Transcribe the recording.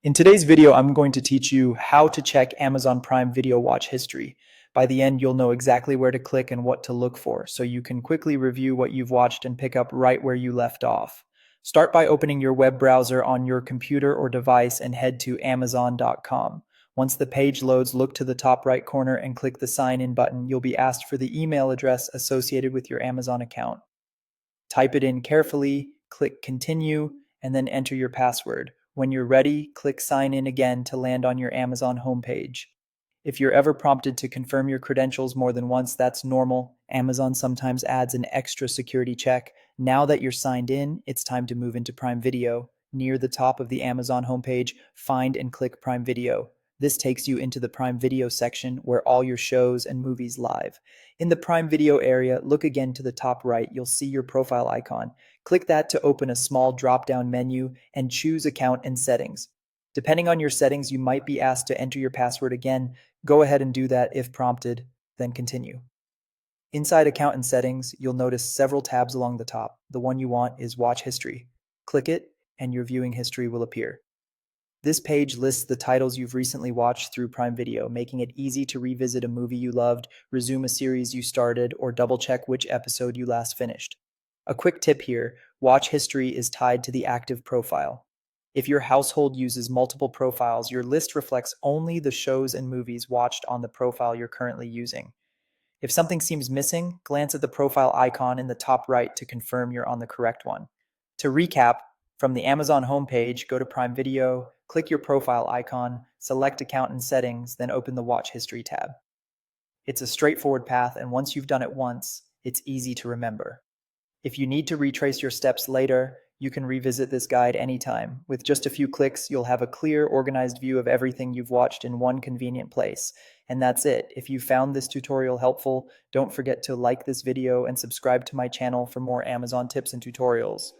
In today's video, I'm going to teach you how to check Amazon Prime Video watch history. By the end, you'll know exactly where to click and what to look for, so you can quickly review what you've watched and pick up right where you left off. Start by opening your web browser on your computer or device and head to Amazon.com. Once the page loads, look to the top right corner and click the Sign In button. You'll be asked for the email address associated with your Amazon account. Type it in carefully, click Continue, and then enter your password. When you're ready, click Sign In again to land on your Amazon homepage. If you're ever prompted to confirm your credentials more than once, that's normal. Amazon sometimes adds an extra security check. Now that you're signed in, it's time to move into Prime Video. Near the top of the Amazon homepage, find and click Prime Video. This takes you into the Prime Video section where all your shows and movies live. In the Prime Video area, look again to the top right. You'll see your profile icon. Click that to open a small drop-down menu and choose Account and Settings. Depending on your settings, you might be asked to enter your password again. Go ahead and do that if prompted, then continue. Inside Account and Settings, you'll notice several tabs along the top. The one you want is Watch History. Click it, and your viewing history will appear. This page lists the titles you've recently watched through Prime Video, making it easy to revisit a movie you loved, resume a series you started, or double-check which episode you last finished. A quick tip here, watch history is tied to the active profile. If your household uses multiple profiles, your list reflects only the shows and movies watched on the profile you're currently using. If something seems missing, glance at the profile icon in the top right to confirm you're on the correct one. To recap, from the Amazon homepage, go to Prime Video, click your profile icon, select Account and Settings, then open the Watch History tab. It's a straightforward path, and once you've done it once, it's easy to remember. If you need to retrace your steps later, you can revisit this guide anytime. With just a few clicks, you'll have a clear, organized view of everything you've watched in one convenient place. And that's it. If you found this tutorial helpful, don't forget to like this video and subscribe to my channel for more Amazon tips and tutorials.